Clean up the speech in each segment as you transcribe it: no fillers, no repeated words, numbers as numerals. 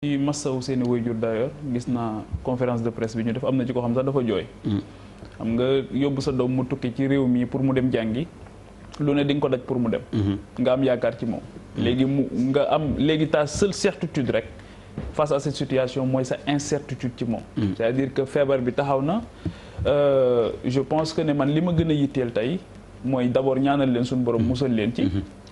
ci massawu seeni waajur d'ailleurs gis naa conférence de presse bi ñu def am na ci ko xam sax dafa jooy. xam nga yóbbu sa doom mu tukki ci réew mi pour mu dem jàngi lu ne di nga ko daj pour mu dem. nga am yaakaar ci moom. léegi nga am léegi ta seule certitude rek face à cette situation mooy sa incertitude ci moom. c'est-à-dire que feebar bi taxaw na je pense que ne man li ma gën a yitteel tey mooy d'abord ñaanal leen suñu borom musal leen ci.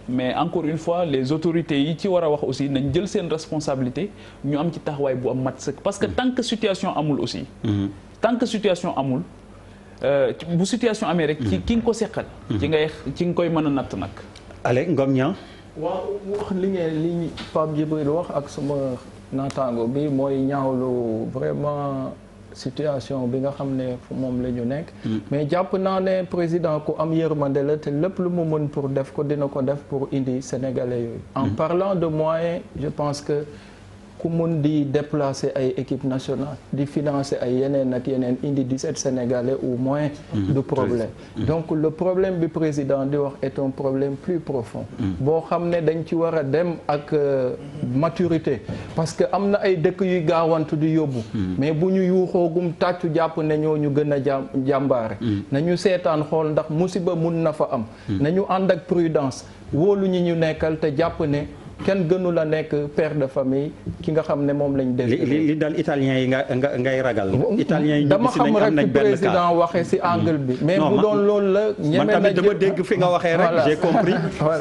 mais encore une fois les autorités yi ci war a wax aussi nañ jël seen responsabilité ñu am ci taxawaay bu am mat sëkk parce que tant que situation amul aussi. tant que situation amul bu situation amee rek. ci ki nga ko seqal. ci nga koy mën a natt nag. Allez Ngom Niang. waaw wax li Pape Djibril wax ak sama naataango bi mooy ñaawlu vraiment situation bi nga xam ne moom la ñu nekk. mais jàpp naa ne président ku am yërmande la te lépp lu mu mën pour def ko dina ko def pour indi sénégalais yooyu. en parlant de moyens je pense que ku mun di déplacer ay équipe nationale di financer ay yeneen ak yeneen indi 17 sénégalais au moins. du problème. donc le problème bi président di wax est un problème plus profond. boo xam ne dañ ci war a dem ak maturité parce que am na ay dëkk yuy gaawantu di yóbbu. mais bu ñu yuuxoogum tàccu jàpp ne ñoo ñu gën a jàmbaare. nañu seetaan xool ndax musiba mun na fa am. nañu ànd ak prudence wóolu ñi ñu nekkal te jàpp ne. kenn gënu la nekk père de famille ki nga xam ne moom lañ def. li dal italien yi ngay ragal. italien yi dama xam rek ci président waxee ci angle bi. mais bu doon loolu la. ñeme na tamit dama dégg fi nga waxee rek. j'ai compris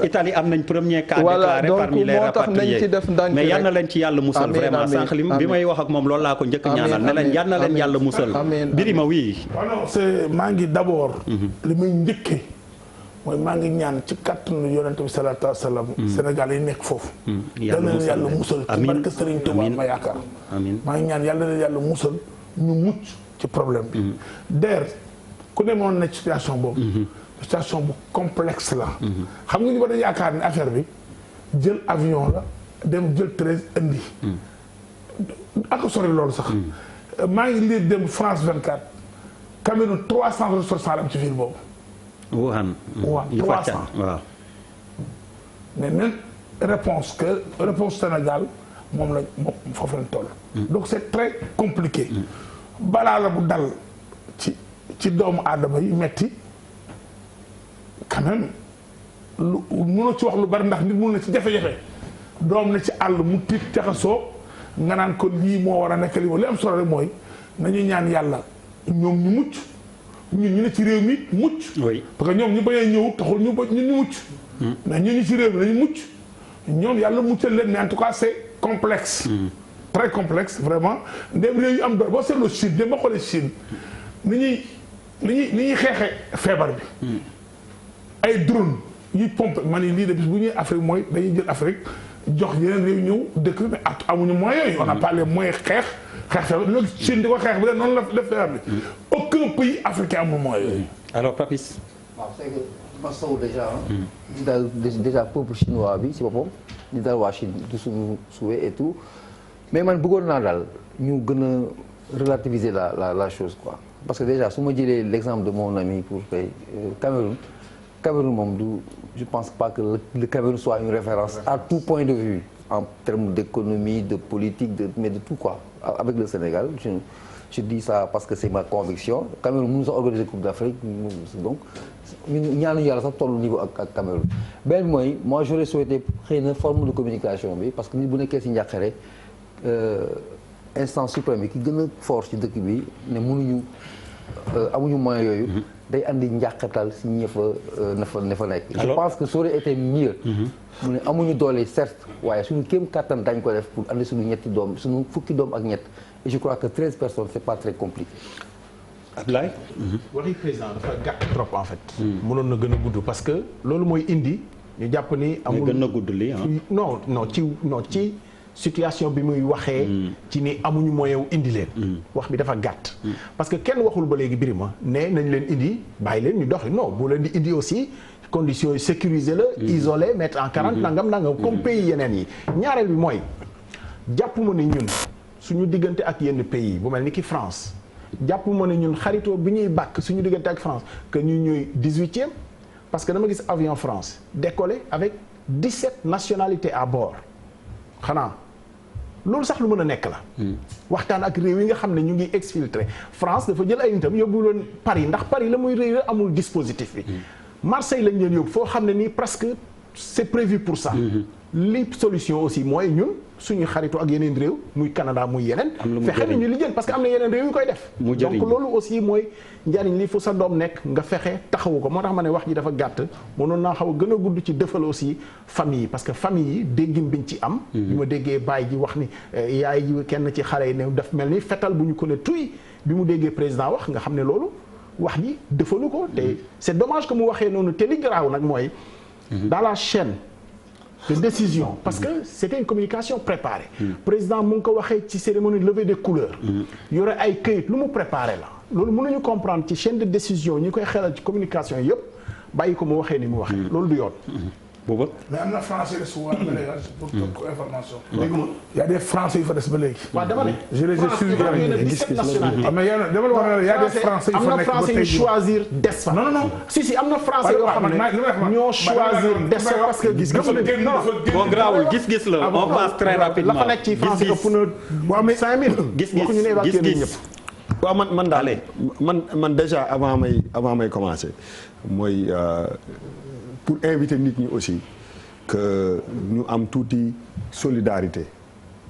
Italie am nañ premier cas déclaré parmi les rapatriés mais yal na leen ci yàlla musal. vraiment sànq bi may wax ak moom loolu laa ko njëkk ñaanal ne leen yal na leen yàlla musal. Birima oui. non c'est maa ngi d'abord. li muy njëkkee. mooy maa ngi ñaan ci kàttanu yonent bi salaatu wa salaam. Sénégal yi nekk foofu. yàlla na yàlla musal ci barke Serigne Touba ma yaakaar. maa ngi ñaan yàlla na yàlla musal ñu mucc ci problème bi. d'ailleurs ku ne moon na situation boobu. situation bu complexe la. xam nga ñu ba dañu yaakaar ne affaire bi jël avion la dem jël 13 indi. ak sori loolu sax. maa ngi lire dem France 24 Cameroun 300 ressortissants am ci ville boobu. Wuhan. waaw 300 waaw. mais même réponse Sénégal moom la moom foofu lañ toll. donc c'est très compliqué. balaa la bu dal ci doomu aadama yi metti quand même lu mënoo ci wax lu bari ndax nit mun na ci jafe-jafe doom na ci àll mu tiit jaxasoo nga naan ko lii moo war a nekk li am solo rek mooy nañu ñaan yàlla ñoom ñu mucc. ñun ñu ne ci réew mi mucc. oui parce que ñoom ñu bañ a ñëw taxul ñu mucc. mais ñun ñu ci réew mi nañu mucc ñoom yàlla muccal leen mais en tout cas c'est complexe. très complexe vraiment ndem réew yu am doole boo seetloo Chine dem ba xoolee Chine ni ñuy xeexee feebar bi. ay drone yi pompe man lii de bis bu ñuy Afrique mooy dañuy jël Afrique jox yeneen réew ñëw dëkk mais amuñu moyens yooyu. on n'a pas les moyens xeex feebar loolu Chine di ko xeex bi de noonu la def feebar bi. aucun pays africain amul moyen yooyu. alors Papis. waaw c'est que masawu déjà. di daal déjà peuple chinois bi si boppam di daal waa Chine du suñu souhait et tout mais man bëggoon naa daal ñu gën a relativiser la chose quoi parce que déjà su ma jëlee l'exemple de mon ami pour tey Cameroun moom du je pense pas que le Cameroun soit une référence à tout point de vue en termes d'économie de politique mais de tout quoi avec le Sénégal. Je dis ça parce que c'est ma conviction Cameroun mënu sax organiser Coupe d'Afrique donc ñun ñaanuñu yàlla sax tollu niveau ak Cameroun. benn mooy moi j'aurais souhaité xëy na forme de communication bi parce que nit bu nekkee ci njàqare instance suprême bi ki gën a fort ci dëkk bi ne mënuñu amuñu moyens yooyu. day andi njàqatal ci ñi fa ne fa nekk. je pense que ça aurait été mieux. mu ne amuñu doole certes waaye suñu kéem kattan dañ ko def pour andi suñu ñetti doom suñu fukki doom ak ñett. et je crois que 13 personnes c'est pas très compliqué. Abdoulaye. waxi président dafa gàtt trop en fait. mënoon na gën a gudd parce que loolu mooy indi ñu jàpp ni. amul gën a gudd lii non ci situation bi muy waxee. ci ni amuñu moyen wu indi leen. wax bi dafa gàtt. parce que kenn waxul ba léegi Birima ne nañ leen indi bàyyi leen ñu doxi non bu leen di indi aussi conditions yi sécuriser la. isoler mettre en quarantaine nangam comme pays yeneen yi. ñaareel bi mooy jàpp ma ni ñun. suñu diggante ak yenn pays bu mel ni ki France jàpp ma ne ñun xaritoo bi ñuy bàkk suñu diggante ak France que ñu ñuy 18e parce que dama gis avion France décollé avec 17 nationalités à bord xanaa loolu sax lu mën a nekk la. waxtaan ak réew yi nga xam ne ñu ngi exfiltré France dafa jël ay nitam yóbbu leen Paris ndax Paris la muy réew amul dispositif bi. Marseille lañ leen yóbbu foo xam ne nii presque c'est prévu pour ça. li solution aussi mooy ñun suñu xaritu ak yeneen réew muy Canada muy yeneen. fexe nañu li jël parce que am na yeneen réew yu koy def. donc loolu aussi mooy njariñ li fu sa doom nekk nga fexe taxawu ko moo tax ma ne wax ji dafa gàtt mënoon naa xaw a gën a gudd ci defal aussi famille yi parce que famille yi déggin biñ ci am. bi ma déggee baay ji wax ni yaay ji kenn ci xale yi ne daf mel ni fetal bu ñu ko ne tuy bi mu déggee président wax nga xam ne loolu wax ji defalu ko te c'est dommage que mu waxee noonu te li garaaw nag mooy dans la chaîne de décision parce que c'était une communication préparée. président mu ngi ko waxee ci cérémonie levée des couleurs. yore ay këyit lu mu préparé la. loolu mënuñu comprendre ci chaîne de décision ñi koy xelal ci communication yëpp bàyyi ko mu waxee ni mu waxee. loolu du yoon. booba. mais am na français yu souvent ba léegi pour ko information. léegi moom y a des français yu fa des ba léegi. waaw dama ne. je les ai suivis mais dama la wax ne y a des français yu fa nekk ba tey am na français yu choisir des fa. non non si am na français yoo xam ne ñoo choisir des fa parce que gis-gis bon grawul gis-gis la on passe très rapidement. la fa nekk ci français ëpp na 5000. gis-gis waaw man daal man déjà avant may commencer mooy pour inviter nit ñi aussi que ñu am tuuti solidarité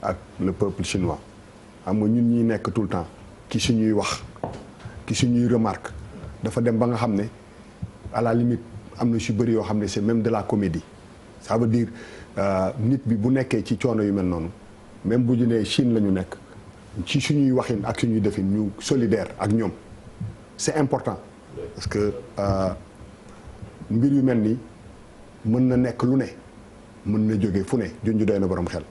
ak le peuple chinois xam nga ñun ñi nekk tout le temps ki suñuy wax ki suñuy remarque dafa dem ba nga xam ne à la limite am na su bëri yoo xam ne c'est même de la comédie ça veut dire nit bi bu nekkee ci coono yu mel noonu même bu ñu nee Chine la ñu nekk ci suñuy waxin ak suñuy defin ñu solidaire ak ñoom c'est important parce que mbir yu mel nii mën na nekk lu ne mën na jóge fu ne junj doy na borom xel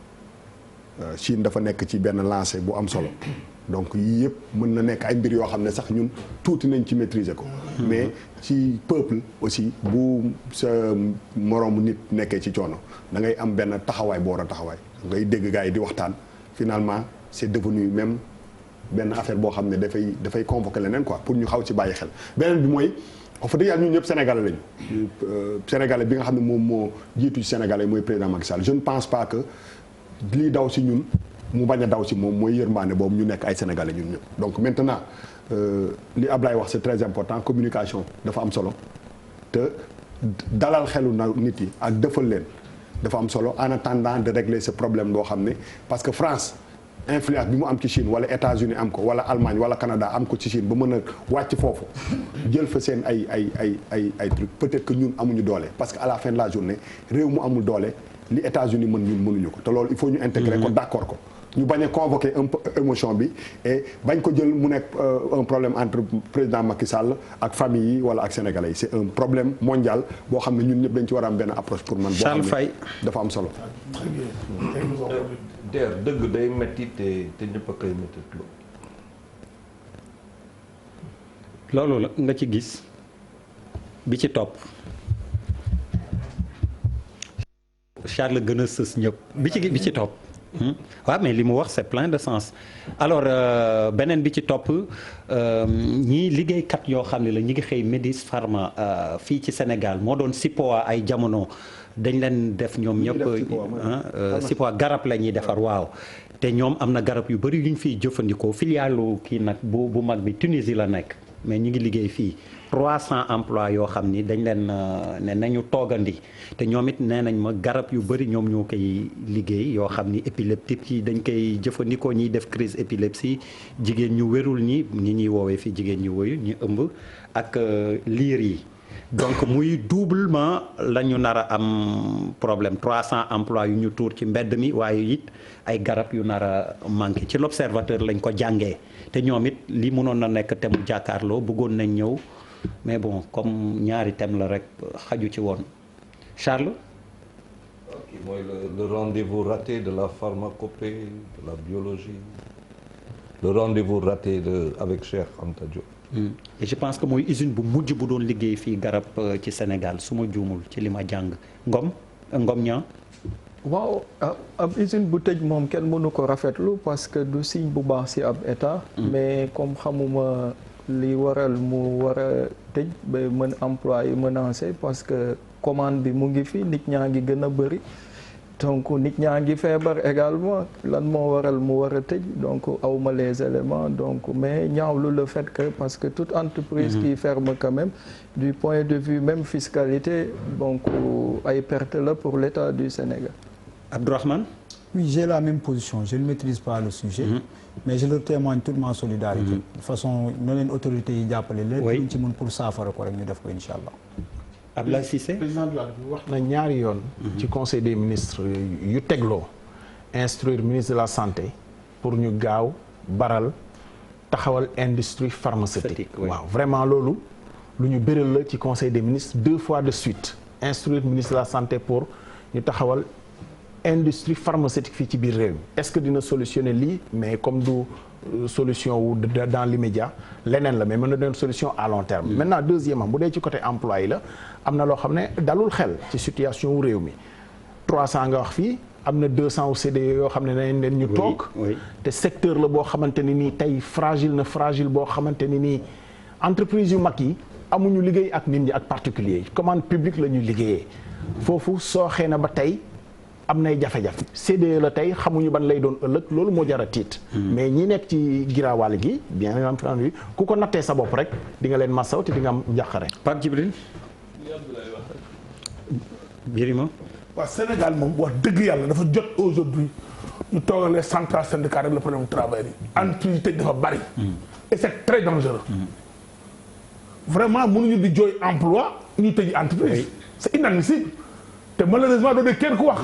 Chine dafa nekk ci benn lancé bu am solo donc yii yëpp mën na nekk ay mbir yoo xam ne sax ñun tuuti nañ ci maîtriser ko. mais ci peuple aussi bu sa moroomu nit nekkee ci coono da ngay am benn taxawaay boo war a taxawaay ngay dégg gars yi di waxtaan finalement c'est devenu même benn affaire boo xam ne dafay convoquer leneen quoi pour ñu xaw ci bàyyi xel beneen bi mooy. wax dëgg yàlla ñun ñëpp sénégalais lañu sénégalais bi nga xam ne moom moo jiitu ci sénégalais mooy président Macky Sall je ne pense pas que lii daw si ñun mu bañ a daw si moom mooy yërmande boobu ñu nekk ay sénégalais ñun ñëpp. donc maintenant li Ablaye wax c'est très important communication dafa am solo te dalal xelu na nit yi ak defal leen dafa am solo en attendant de régler ce problème boo xam ne parce que France. influence bi mu am ci Chine wala États-Unis am ko wala Allemagne wala Canada am ko ci Chine ba mën a wàcc foofu jël fa seen ay truc peut-être que ñun amuñu doole parce que à la fin de la journée réew mu amul doole li États-Unis mën ñun mënuñu ko te loolu il faut ñu intégrer ko d'accord ko ñu bañ a convoquer un peu émotion bi et bañ ko jël mu nekk un problème entre président Macky Sall ak famille yi wala ak sénégalais yi c'est un problème mondial boo xam ne ñun ñëpp dañ ci war a am benn approche pour man boo xam ne dafa am solo. Der dëgg day metti te ñëpp a koy metti loolu la nga ci gis bi ci topp Charles gën a sës ñëpp bi ci topp waaw mais li mu wax c'est plein de sens alors beneen bi ci topp ñii liggéeykat yoo xam ne la ñi ngi xëy Médis Pharma fii ci Sénégal moo doon SIPOA ay jamono dañ leen def ñoom ñëpp SIPOA garab la ñuy defar waaw te ñoom am na garab yu bëri yu ñu fiy jëfandikoo filialu kii nag bu mag bi Tunisie la nekk mais ñu ngi liggéey fii 300 emplois yoo xam ni dañ leen ne nañu toogandi te ñoom it nee nañ ma garab yu bëri ñoom ñoo koy liggéey yoo xam ni épileptique yi dañ koy jëfandikoo ñiy def crise épilepsie jigéen ñu wérul ñi ñuy woowee fii jigéen ñu woyu ñu ëmb ak liir yi donc muy doublement la ñu nar a am problème 300 emplois yu ñu tuur ci mbedd mi waaye it ay garab yu nar a manqué ci l'observateur lañ ko jàngee te ñoom it li mënoon na nekk thème mu jàkkaarloo bëggoon nañ ñëw mais bon comme ñaari thème la rek xaju ci woon Charles. ok mooy le rendez-vous raté de la pharmacopée de la biologie le rendez-vous raté avec Cheikh Anta Diop. et je pense que mooy usine bu mujj bu doon liggéey fii garab ci Sénégal su ma juumul ci li ma jàng Ngom ñaa waaw ab usine bu tëj moom kenn mënu ko rafetlu parce que du signe bu baax ci ab état. mais comme xamuma li waral mu war a tëj ba mën emploi yi menacé parce que commande bi mu ngi fi nit ñaa ngi gën a bëri donc nit ñaa ngi feebar également lan moo waral mu war a tëj donc awma les éléments donc mais ñaawlu le fait que parce que toute entreprise qui ferme quand même du point de vue même fiscalité donc ay perte la pour l'État du Sénégal. Abdourahmane. Oui, j'ai la même position, je ne maîtrise pas le sujet, mais je leur témoigne toute ma solidarité. De façon na leen autorités yi jàppale leen luñ ci mën pour saafara ko rek ñu def ko incha allah. Abdoulaye Cissé. président de la République wax na ñaari yoon. ci conseil des ministres yu tegloo instruire ministre de la santé pour ñu gaaw baral taxawal industrie pharmaceutique. waaw vraiment loolu lu ñu bëral la ci conseil des ministres 2 fois de suite instruire ministre de la santé pour ñu taxawal industrie pharmaceutique fii ci biir réew mi est-ce que dina solutionner lii mais comme du solution wu dans l'immédiat leneen la mais mën na doon solution à long terme. maintenant deuxièmement bu dee ci côté emploi yi la am na loo xam ne dalul xel ci situation wu réew mi 300 nga wax fii am na 200 au CDE yoo xam ne nañ leen ñu toog te secteur la boo xamante ni nii tey fragile boo xamante ni nii entreprise yu mag yi amuñu liggéey ak nit ñi ak particulier yi commande publique la ñuy liggéeyee foofu sooxee na ba tey am nay jafe-jafe CDE la tey xamuñu ban lay doon ëllëg loolu moo jar a tiit mais ñi nekk ci giraawaale gi bien entendu ku ko nattee sa bopp rek di nga leen massaw te di nga am njàqare. Pape Djibril. Birima. waaw Sénégal moom wax dëgg yàlla dafa jot aujourd'hui ñu toogal les centrales syndicales rek le problème travail yi entreprise yi tëj dafa bari et c'est très dangereux vraiment mënuñu di jooy emploi ñuy tëj entreprise c'est inadmissible te malheureusement doo dee kenn ku wax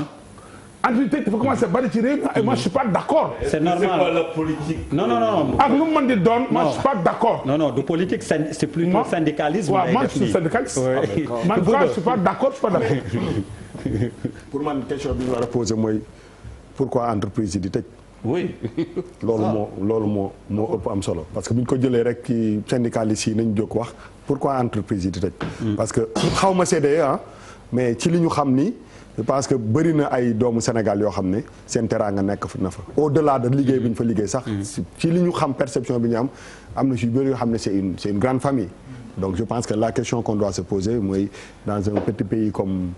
entreprise dafa commencé bari ci réew mi et moi je suis pas d'accord. c'est normal c'est pas la politique. non. ak lu mu mën di doon moi je suis pas d'accord. non du politique c'est plutôt syndicalisme. waaw moi je suis syndicaliste. man je suis pas d'accord pour man question bi ñu war a poser mooy pourquoi entreprise yi di tëj. oui. loolu moo ëpp am solo parce que bu ñu ko jëlee rek ci syndicalistes yi nañ jóg wax pourquoi entreprise yi di tëj. parce que xaw ma CDE mais ci li ñu xam ni. je pense que bëri na ay doomu Sénégal yoo xam ne seen teraanga nekk na fa au-delà de liggéey bi ñu fa liggéey sax. ci li ñu xam perception bi ñu am na ci bëri yoo xam ne c'est une grande famille. donc je pense que la question qu'on doit se poser mooy dans un petit pays comme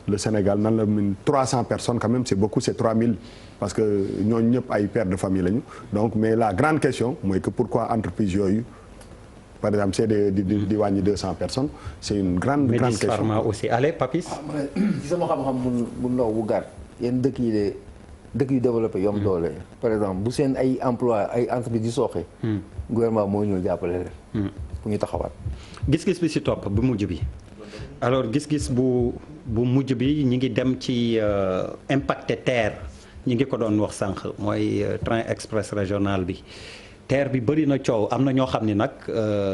le Sénégal nan la mun 300 personnes quand même c'est beaucoup c'est 3000 parce que ñooñu ñëpp ay pères de famille lañu donc mais la grande question mooy que pourquoi entreprise yooyu. par exemple c'est di wàññi 200 personnes c'est une grande question. Pharma aussi allez Papis. ci sama xam-xam bu ndaw bu gàtt yenn dëkk yu développé yom doole par exemple bu seen ay emploi ay entreprise di sooxe. gouvernement moo ñëw jàppale leen. pour ñu taxawaat. gis-gis bi ci topp bu mujj bi alors gis-gis bu mujj bi ñi ngi dem ci impacté terre ñi ngi ko doon wax sànq mooy train express régional bi. terre bi bëri na coow am na ñoo xam ne nag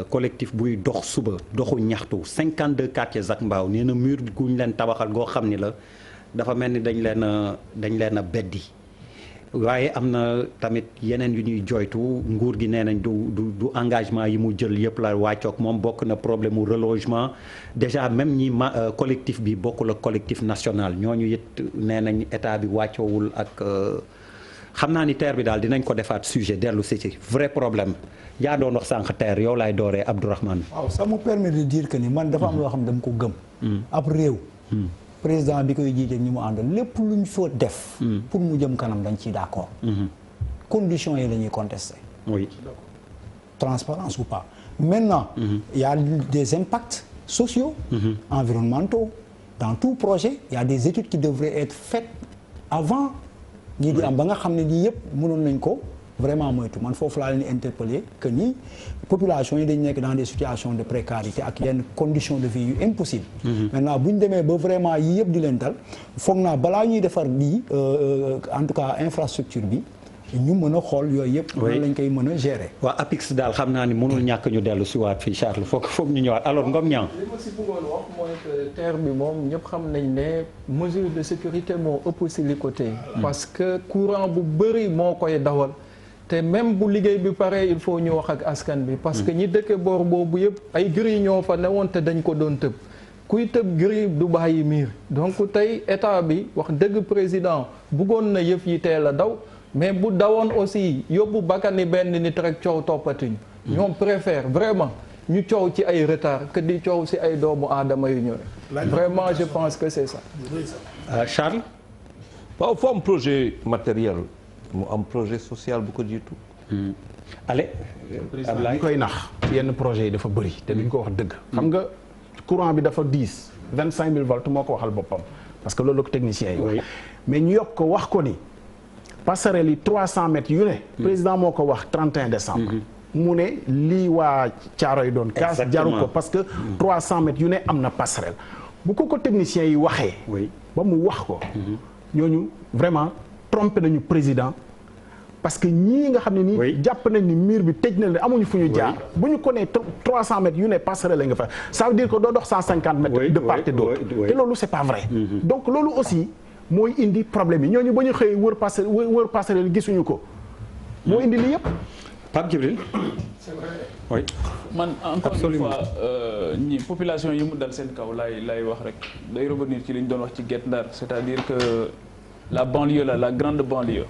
collectif buy dox suba doxu ñaxtu 52 quartiers Zac Mbao nee na mur guñ leen tabaxal goo xam ni la dafa mel ni dañ leen a beddi waaye am na tamit yeneen yu ñuy joytu nguur gi nee nañ du engagement yi mu jël yëpp la wàccoog moom bokk na problème mu relogement déjà même ñi collectif bi bokkul ak collectif national ñooñu it nee nañ état bi wàccoowul ak xam naa ni terre bi daal dinañ ko defaat sujet dellu si ci vrai problème yaa doon wax sànq terre yow laay dooree Abdourahmane. waaw ça me permet de dire que ni man dafa am loo xam ne dama ko gëm. ab réew. président bi koy jiite ñi mu àndal lépp luñ fa def. pour mu jëm kanam dañ ciy d'accord. conditions yi la ñuy contester. oui. transparence ou pas maintenant. il y a des impacts sociaux. environnementaux dans tout projet il y a des études qui devraient être faites avant. ñii di am ba nga xam ne lii yëpp mënoon nañ ko vraiment moytu man foofu laa leen di interpeller que ni population yi dañ nekk dans des situations de précarité ak yenn conditions de vie yu impossible maintenant bu ñu demee ba vraiment yii yëpp di leen dal foog naa balaa ñuy defar lii en tout cas infrastructure bi ñu mën a xool yooyu yëpp nan lañ koy mën a gérer waa APIX daal xam naa ni mënul ñàkk ñu dellu si waat fii Charles foog ñu ñëwaat alors Ngom Niang li ma si bëggoon wax mooy que terre bi moom ñëpp xam nañ ne mesure de sécurité moo ëpp si li côté parce que courant bu bëri moo koy dawal te même bu liggéey bi pare il faut ñu wax ak askan bi parce que ñi dëkke boor boobu yëpp ay gris ñoo fa newoon te dañ ko doon tëb kuy tëb gris du bàyyi miir donc tey état bi wax dëgg président bëggoon na yëf yi teel a daw mais bu dawoon aussi yóbbu bakkani benn nit rek coow toppatuñ ñoom préfère vraiment ñu coow ci ay retard que di coow si ay doomu aadama yu ñëwee. Vraiment je pense que c'est ça. Charles. waaw foo am projet matériel mu am projet social bu ko jiitu. allez. Ablaye koy nax yenn projet yi dafa bëri te duñ ko wax dëgg. xam nga courant bi dafa 25 000 volts moo ko waxal boppam parce que loolu la ko technicien yi wax. mais ñu yokk ko wax ko ni passerelle yi 300 mètres yu ne. président moo ko wax 31 décembre. mu ne lii waa Caaroy doon kaas jaru ko parce que 300 mètres yu ne am na passerelle bu ko technicien yi waxee. ba mu wax ko. ñooñu vraiment trompé nañu président. parce que ñii nga xam ne nii jàpp nañ ni mur bi tëj na leen amuñu fu ñu jaar bu ñu ko nee 300 mètres yu ne passerelle la nga fa ça veut dire que doo dox 150 mètres de part et d'autre te loolu c'est pas vrai donc loolu aussi mooy indi problème yi ñooñu ba ñu xëy wër passerelle gisuñu ko moo indi li yëpp Pape Djibril c'est vrai oui man encore une fois ñi population yi mu dal seen kaw lay wax rek day revenir ci li ñu doon wax ci Guet Ndar c'est-à-dire que la banlieue la grande banlieue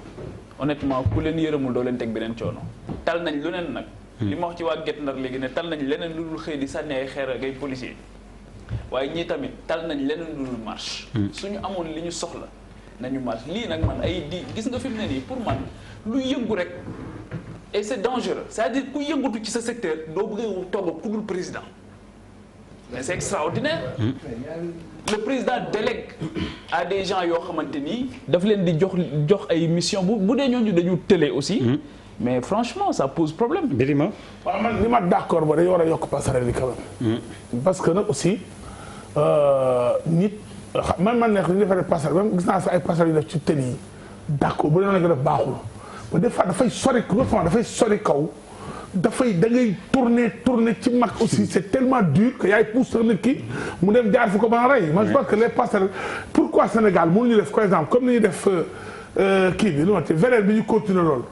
honnêtement ku leen yërëmul doo leen teg beneen coono tal nañ lu neen nag li ma wax ci waa Guet Ndar léegi ne tal nañ leneen lu dul xëy di sànni ay xeer ak ay policier waaye ñii tamit tal nañ leneen lu dul marche suñu amoon li ñu soxla nañu marche lii nag man ay di gis nga fi mu ne nii pour man lu yëngu rek et c'est dangereux c'est-à-dire ku yëngatu ci sa secteur doo bëgg toog ku dul président mais c'est extraordinaire le président délègue à des gens yoo xamante ni daf leen di jox ay mission bu dee ñooñu dañu télé aussi mais franchement ça pose problème. Birima waaw man li ma d'accord ba dañu war a yokk passerelle yi quand même parce que nag aussi nit man nekk dañu defaree passerelle même gis naa fi ay passerelle yu def ci télé yi d'accord bu dee nga def baaxul ba des fois dafay sori kaw dafay da ngay tourner ci mag aussi c'est tellement dur que yaay pousse nit ki mu dem jaar fi ko ba rey. man je pense que les passerelles pourquoi Sénégal mënuñu def par exemple comme ni ñuy def kii bi lu ma vénère bi ñu continuer loolu.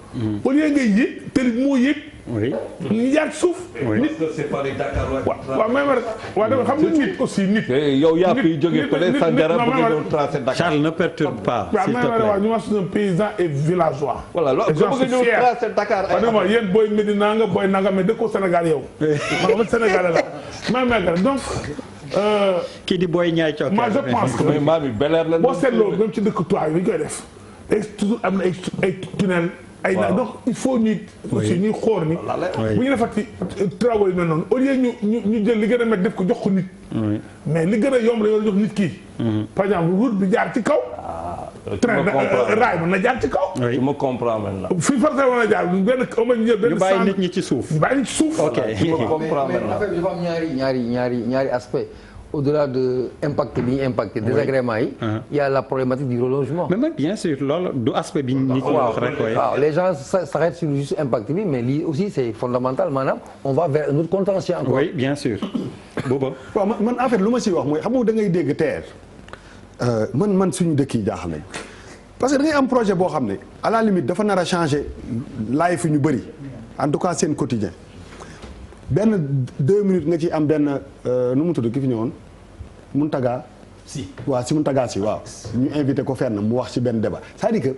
au lieu ngay yëg te moo yëg. ñu jaar ci suuf. nit c'est pas les Dakar waaw même waaw dama xam nga nit aussi nit. yow yaa fi jógee peut-être Sandiara bëgg ñëw tracer Dakar. Charles ne perturbe pas. s'il te plaît waaw ñu wax suñu paysan et villageois. voilà loolu bëgg ñëw tracer Dakar. waaw yéen booy Medina nga booy nanga mais dëkkoo Sénégal yow. man Sénégal la même donc. kii di booy ñaay cooke. moi je pense que mais maam yi beleer la. boo seetloo même ci dëkk tuwaay yi ñu koy def. toujours am na ay tunnel. ay na donc il faut ñuy aussi ñuy xool ni bu ñu defati travaux yi mel noonu au lieu ñu jël li gën a métti def ko jox ko nit mais li gën a yomb la yoon jox nit kii par exemple route bi jaar ci kaw train raay mën na jaar ci kaw tu me comprends maintenant fii farta mën a jaar benn ñu bàyyi nit ñi ci suuf ñu bàyyi nit ci suuf ok tu me comprends mais maintenant affaire bi dafa am ñaari aspect au-delà de impact bi ñu impacté désagrément yi il y a la problématique du relogement. mais bien sûr loolu du aspect bi nit ñi wax rek waaw les gens s'arrêtent sur juste impact bi mais lii aussi c'est fondamental maanaam on va vers un autre contentieux encore. oui bien sûr booba waaw man en fait lu ma siy wax mooy xam nga da ngay dégg TER man suñu dëkk yi jaaxal nañ parce que da ngay am projet boo xam ne à la limite dafa nar a changer life ñu bëri en tout cas seen quotidien benn 2 minutes nga ci am benn nu mu tudd ki fi ñëwoon Mountaga si Mountaga si waaw ñu invité ko fenn mu wax ci benn débat c'est-à-dire que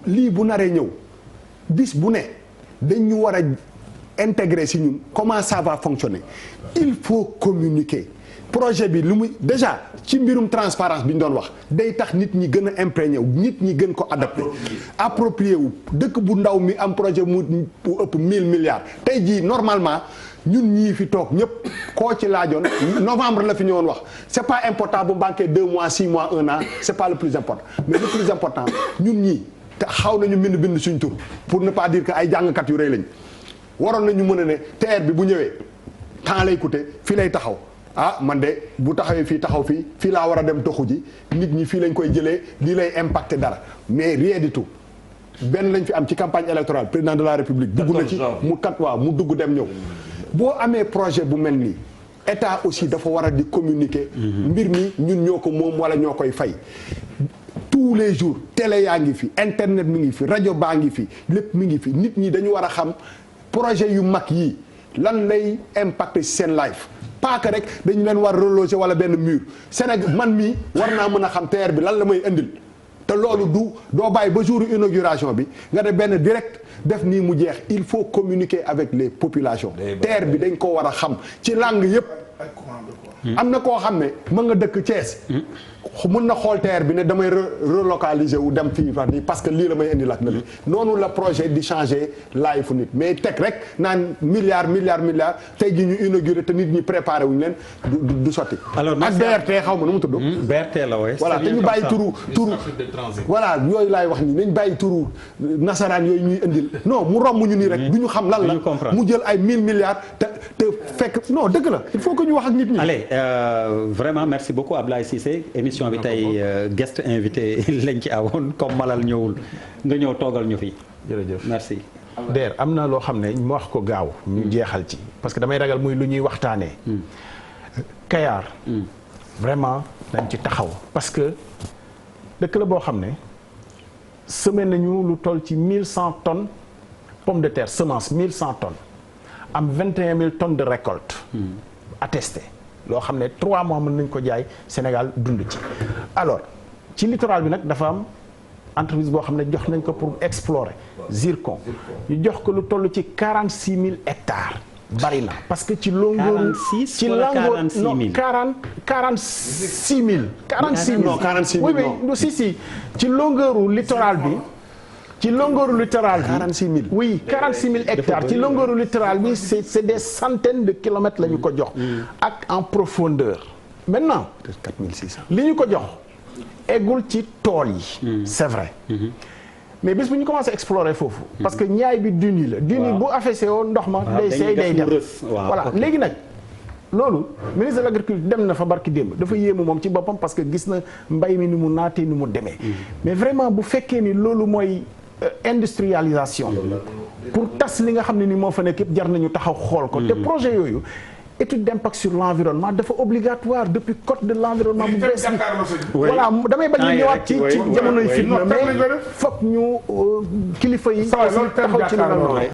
lii bu naree ñëw bis bu ne dañ ñu war a intégrer si ñun comment ça va fonctionner il faut communiquer projet bi lu muy déjà ci mbirum transparence bi ñu doon wax day tax nit ñi gën a imprégné wu nit ñi gën ko adapté approprié wu dëkk bu ndaw mi am projet mu ëpp 1000 milliards tey jii normalement ñun ñii fi toog ñëpp koo ci laajoon novembre la fi ñëwoon wax c'est pas important bu manqué 2 mois 6 mois 1 an c'est pas le plus important mais le plus important ñun ñii te xaw nañu bind suñ tur pour ne pas dire que ay jàngkat yu rëy lañ waroon nañu mën a ne TER bi bu ñëwee temps lay coûter fii lay taxaw ah man de bu taxawee fii taxaw fii laa war a dem toxu ji nit ñi fii lañ koy jëlee lii lay impacter dara mais rien du tout benn lañ fi am ci campagne électorale président de la république dugg na ci mu dugg dem ñëw boo amee projet bu mel nii état aussi dafa war a di communiquer mbir mi ñun ñoo ko moom wala ñoo koy fay tous les jours télé yaa ngi fi internet mi ngi fi rajo baa ngi fi lépp mi ngi fi nit ñi dañu war a xam projet yu mag yii lan lay impacter ci seen life pas que rek dañu leen war reloger wala benn mur Sénégal man mii war naa mën a xam TER bi lan la may indil te loolu doo bàyyi ba jour inauguration bi nga def benn direct def nii mu jeex il faut communiquer avec les populations terre bi dañ ko war a xam ci langue yëpp am na koo xam ne mën nga dëkk Thiès mën na xool terre bi ne damay relocaliser wu dem fii wax nii parce que lii la may indi lak na li noonu la projet di changer life nit mais teg rek naan milliards tey ji ñu inauguré te nit ñi préparé wuñu leen du sotti ak BRT xaw ma nu mu tudd BRT la wooye voilà te ñu bàyyi turu voilà yooyu laay wax nii nañ bàyyi turu nasaraan yooyu ñuy indil non mu romb ñu nii rek du ñu xam lan la mu jël ay 1000 milliards te fekk non dëgg la il faut que ñu wax ak nit ñi. Allez vraiment merci beaucoup Ablaye Cissé émission bi tey guest invité lañ ci awoon comme Malal ñëwul nga ñëw toogal ñu fi. jërëjëf merci. Der am na loo xam ne mu wax ko gaaw. ñu jeexal ci parce que damay ragal muy lu ñuy waxtaanee. Kayar. vraiment dañ ci taxaw parce que dëkk la boo xam ne semé nañu lu toll ci 1100 tonnes pomme de terre semence 1100 tonnes. am 21 000 tonnes de récolte. attesté loo xam ne 3 mois mën nañ ko jaay Sénégal dund ci. alors ci littoral bi nag dafa am entreprise boo xam ne jox nañ ko pour explorer zircon ñu jox ko lu toll ci 46 000 hectares. bari na parce que ci longueur. 46 wala 46 000 non 46 000. 46 000 non 46 000 oui oui si ci longueur littoral bi. ci longueur littoral bi 46 000 oui 46 000 hectares ci longueur littoral bi c'est des centaines de kilomètres la ñu ko jox. ak en profondeur. maintenant 4600 li ñu ko jox eggul ci tool yi. c'est vrai. mais bis bu ñu commencé explorer foofu. parce que ñaay bi dune yi la. dune yi bu affaissé woon ndox ma. day seey day dem voilà léegi nag. loolu ministre de l'agriculture dem na fa barki démb dafa yéemu moom ci boppam parce que gis na mbay mi ni mu naatee ni mu demee. mais vraiment bu fekkee ni loolu mooy industrialisation. pour tas li nga xam ne ni moo fa nekk yëpp jar nañu taxaw xool ko. te projet yooyu étude d'impact sur l'environnement dafa obligatoire depuis code de l'environnement bu bees bi. voilà damay bañ ñu ñëwaat ci jamonoy fitna mais foog ñu kilifa yi. taxaw ci lu